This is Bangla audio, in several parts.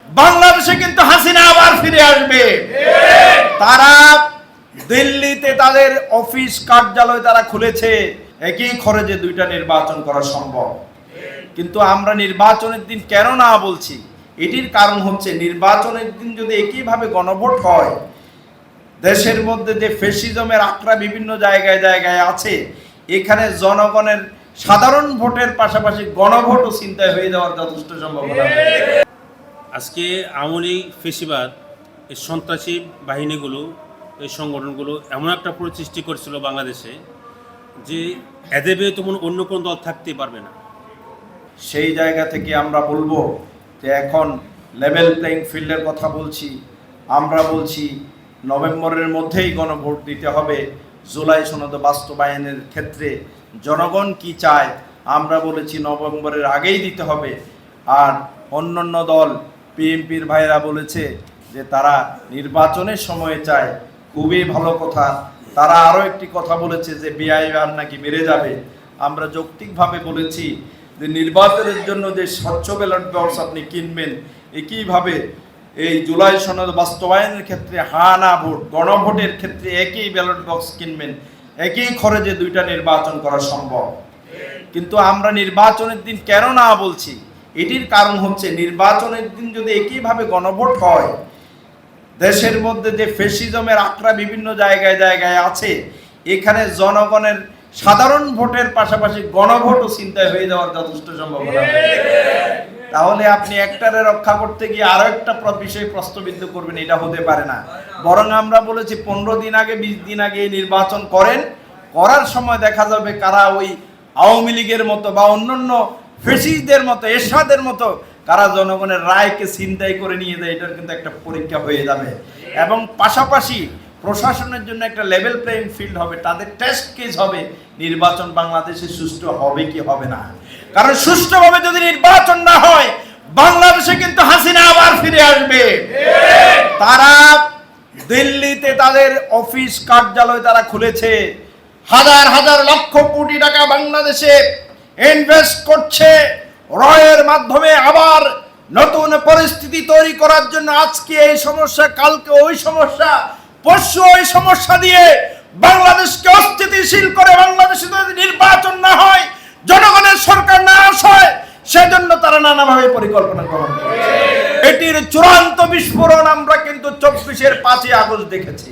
বাংলাদেশে কিন্তু হাসিনা আবার ফিরে আসবে। তারা দিল্লিতে তাদের অফিস কার্যালয় তারা খুলেছে, একই খরচে দুইটা নির্বাচন করা সম্ভব। কিন্তু আমরা নির্বাচনের দিন কেন না বলছি, এটির কারণ হচ্ছে নির্বাচনের দিন যদি একইভাবে গণভোট হয়, দেশের মধ্যে যে ফ্যাসিজমের আঁকড়া বিভিন্ন জায়গায় জায়গায় আছে, এখানে জনগণের সাধারণ ভোটের পাশাপাশি গণভোটও চিন্তায় হয়ে যাওয়ার যথেষ্ট সম্ভাবনা। আজকে আওয়ামী লীগ ফেসিবাদ এই সন্ত্রাসী বাহিনীগুলো, এই সংগঠনগুলো এমন একটা পরিসৃষ্টি করেছিল বাংলাদেশে যে এদের বিরুদ্ধে তেমন অন্য কোনো দল থাকতে পারবে না। সেই জায়গা থেকে আমরা বলবো যে এখন লেভেল প্লেইং ফিল্ডের কথা বলছি। আমরা বলছি নভেম্বরের মধ্যেই গণভোট দিতে হবে। জুলাই সনদ বাস্তবায়নের ক্ষেত্রে জনগণ কি চায়, আমরা বলেছি নভেম্বরের আগেই দিতে হবে। আর অন্যান্য দল পিএমপির ভাইরা বলেছে যে তারা নির্বাচনের সময়ে চায়, খুবই ভালো কথা। তারা আরও একটি কথা বলেছে যে বিআইআর নাকি বেড়ে যাবে। আমরা যৌক্তিকভাবে বলেছি যে নির্বাচনের জন্য যে স্বচ্ছ ব্যালট বক্স আপনি কিনবেন, একইভাবে এই জুলাই সনদ বাস্তবায়নের ক্ষেত্রে না ভোট, গণভোটের ক্ষেত্রে একই ব্যালট বক্স কিনবেন, একই খরচে দুইটা নির্বাচন করা সম্ভব। কিন্তু আমরা নির্বাচনের দিন কেন না বলছি, এটির কারণ হচ্ছে নির্বাচনের দিন যদি একইভাবে গণভোট হয়, দেশের মধ্যে যে ফ্যাসিজমের আঁকড়া বিভিন্ন জায়গায় জায়গায় আছে, এখানে জনগণের সাধারণ ভোটের পাশাপাশি গণভোটও চিন্তায় হয়ে যাওয়ার যথেষ্ট সম্ভাবনা। তাহলে আপনি একটারে রক্ষা করতে গিয়ে আরো একটা বিষয় প্রশ্নবিদ্ধ করবেন, এটা হতে পারে না। বরং আমরা বলেছি 15 দিন আগে 20 দিন আগে নির্বাচন করেন, করার সময় দেখা যাবে কারা ওই আওয়ামী লীগের মতো বা অন্যান্য ফ্যাসিস্টদের মতো, এরশাদের মতো কারা জনগণের রায়কে ছিনতাই করে নিয়ে যায়। এটার কিন্তু একটা পরীক্ষা হয়ে যাবে। এবং পাশাপাশি প্রশাসনের জন্য একটা লেভেল প্লেইং ফিল্ড হবে, তাদের টেস্ট কেস হবে নির্বাচন বাংলাদেশে সুষ্ঠু হবে কি হবে না। কারণ সুষ্ঠুভাবে যদি নির্বাচন না হয়, বাংলাদেশে কিন্তু হাসিনা আবার ফিরে আসবে। তারা দিল্লিতে তাদের অফিস কার্যালয় তারা খুলেছে, হাজার হাজার লক্ষ কোটি টাকা বাংলাদেশে ইনভেস্ট করছে রয়ের মাধ্যমে আবার নতুন পরিস্থিতি তৈরি করার জন্য। আজকে এই সমস্যা, কালকে ওই সমস্যা, পরশু ওই সমস্যা দিয়ে বাংলাদেশকে অস্থিতিশীল করে বাংলাদেশে যদি নির্বাচন না হয়, জনগণের সরকার না আসে, সেজন্য তারা নানাভাবে পরিকল্পনা গ্রহণ করেছে। এটির চূড়ান্ত বিস্ফোরণ আমরা কিন্তু 24-এর 5ই আগস্ট দেখেছি।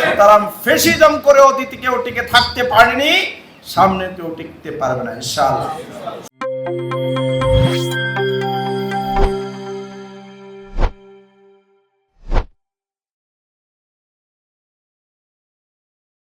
সুতরাং ফ্যাসিজম করে অতীতে কেউ টিকে থাকতে পারেনি, সামনে কেউ টিকতে পারবে না ইনশাআল্লাহ।